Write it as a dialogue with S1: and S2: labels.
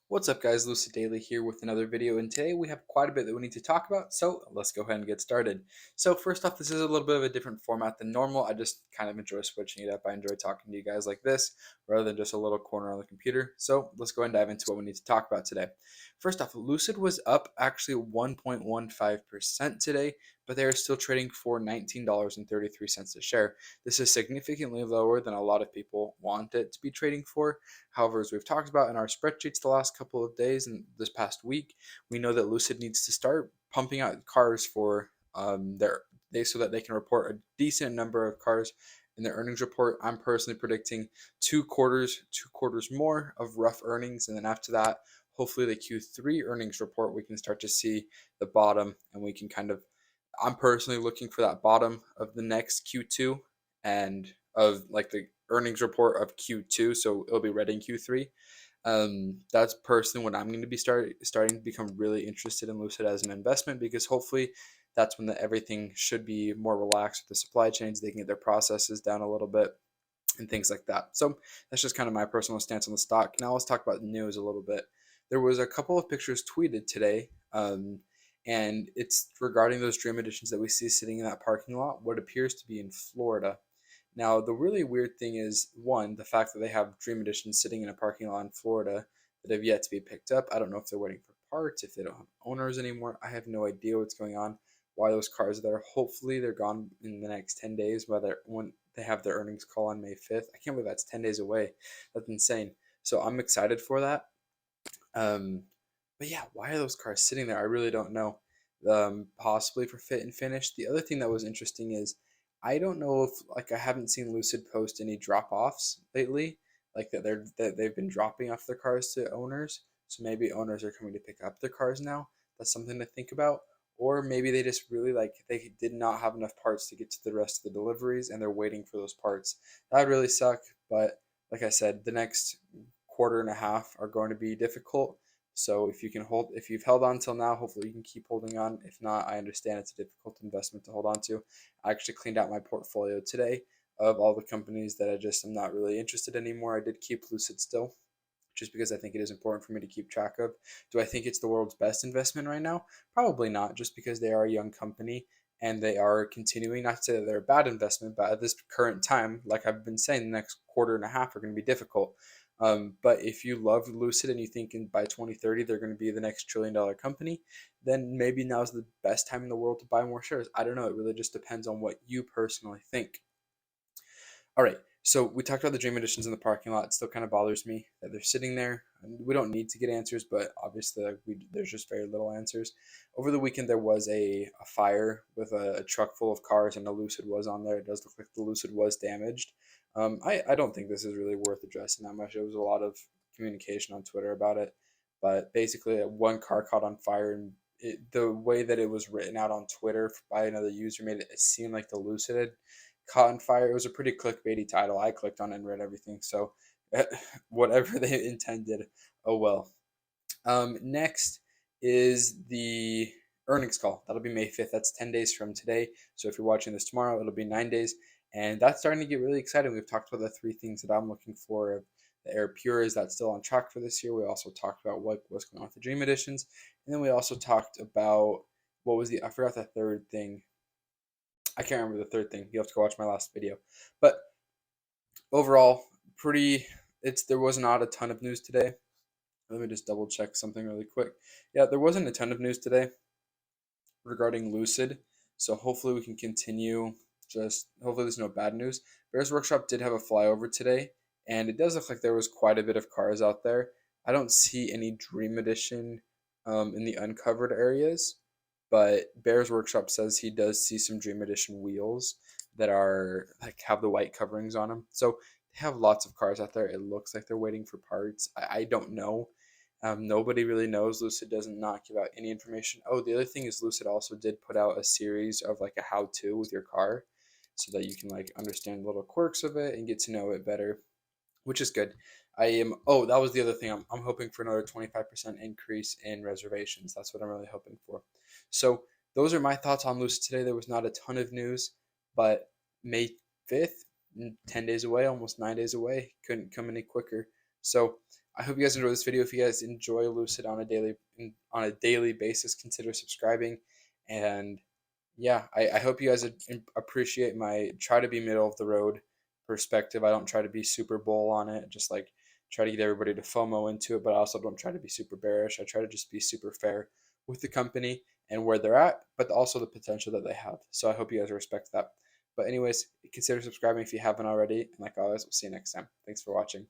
S1: What's up guys, Lucid Daily here with another video, and today we have quite a bit that we need to talk about, so let's go ahead and get started. So first off, this is a little bit of a different format than normal. I just kind of enjoy switching it up. I enjoy talking to you guys like this rather than just a little corner on the computer. So let's go ahead and dive into what we need to talk about today. First off, Lucid was up actually 1.15% today, but they are still trading for $19.33 a share. This is significantly lower than a lot of people want it to be trading for. However, as we've talked about in our spreadsheets the last couple of days and this past week, we know that Lucid needs to start pumping out cars for so that they can report a decent number of cars in their earnings report. I'm personally predicting two quarters more of rough earnings, and then after that, hopefully the Q3 earnings report, we can start to see the bottom, and we can kind of. I'm personally looking for that bottom of the next Q2 and of like the earnings report of Q2, so it'll be ready in Q3. That's personally when I'm going to be starting to become really interested in Lucid as an investment, because hopefully that's when everything should be more relaxed with the supply chains. They can get their processes down a little bit and things like that. So that's just kind of my personal stance on the stock. Now let's talk about the news a little bit. There was a couple of pictures tweeted today, and it's regarding those Dream Editions that we see sitting in that parking lot, what appears to be in Florida. Now, the really weird thing is, one, the fact that they have Dream Editions sitting in a parking lot in Florida that have yet to be picked up. I don't know if they're waiting for parts, if they don't have owners anymore. I have no idea what's going on, why those cars are there. Hopefully, they're gone in the next 10 days, whether when they have their earnings call on May 5th. I can't believe that's 10 days away. That's insane. So I'm excited for that. Um, but yeah, why are those cars sitting there? I really don't know. Possibly for fit and finish. The other thing that was interesting is I don't know if like I haven't seen Lucid post any drop-offs lately, like that they've been dropping off their cars to owners. So maybe owners are coming to pick up their cars now. That's something to think about. Or maybe they just really like they did not have enough parts to get to the rest of the deliveries and they're waiting for those parts. That would really suck, but like I said, the next quarter and a half are going to be difficult. So if you've held on till now, hopefully you can keep holding on. If not, I understand it's a difficult investment to hold on to. I actually cleaned out my portfolio today of all the companies that I just am not really interested anymore. I did keep Lucid still, just because I think it is important for me to keep track of. Do I think it's the world's best investment right now? Probably not, just because they are a young company and they are continuing, not to say that they're a bad investment, but at this current time, like I've been saying, the next quarter and a half are going to be difficult. But if you love Lucid and you think by 2030 they're going to be the next $1 trillion company, then maybe now's the best time in the world to buy more shares. I don't know. It really just depends on what you personally think. All right. So we talked about the Dream Editions in the parking lot. It still kind of bothers me that they're sitting there. And we don't need to get answers, but obviously there's just very little answers. Over the weekend, there was a fire with a truck full of cars, and the Lucid was on there. It does look like the Lucid was damaged. I don't think this is really worth addressing that much. There was a lot of communication on Twitter about it. But basically, one car caught on fire, and the way that it was written out on Twitter by another user made it seem like the Lucid had caught on fire. It was a pretty clickbaity title. I clicked on it and read everything. So whatever they intended, oh well. Next is the earnings call. That'll be May 5th. That's 10 days from today. So if you're watching this tomorrow, it'll be 9 days. And that's starting to get really exciting. We've talked about the three things that I'm looking for. The Air Pure, is that still on track for this year? We also talked about what's going on with the Dream Editions. And then we also talked about I forgot the third thing. I can't remember the third thing. You have to go watch my last video. But overall, pretty. There was not a ton of news today. Let me just double check something really quick. Yeah, there wasn't a ton of news today regarding Lucid. So hopefully we can continue. Just hopefully there's no bad news. Bears Workshop did have a flyover today, and it does look like there was quite a bit of cars out there. I don't see any Dream Edition in the uncovered areas, but Bears Workshop says he does see some Dream Edition wheels that are like have the white coverings on them. So they have lots of cars out there. It looks like they're waiting for parts. I don't know. Nobody really knows. Lucid doesn't not give out any information. Oh, the other thing is Lucid also did put out a series of like a how-to with your car, so that you can like understand little quirks of it and get to know it better, which is good. That was the other thing. I'm hoping for another 25% increase in reservations. That's what I'm really hoping for. So those are my thoughts on Lucid today. There was not a ton of news, but May 5th, 10 days away, almost 9 days away, couldn't come any quicker. So I hope you guys enjoy this video. If you guys enjoy Lucid on a daily basis, consider subscribing. And yeah, I hope you guys appreciate my try to be middle of the road perspective. I don't try to be super bull on it, just like try to get everybody to FOMO into it, but I also don't try to be super bearish. I try to just be super fair with the company and where they're at, but also the potential that they have. So I hope you guys respect that. But anyways, consider subscribing if you haven't already. And like always, we'll see you next time. Thanks for watching.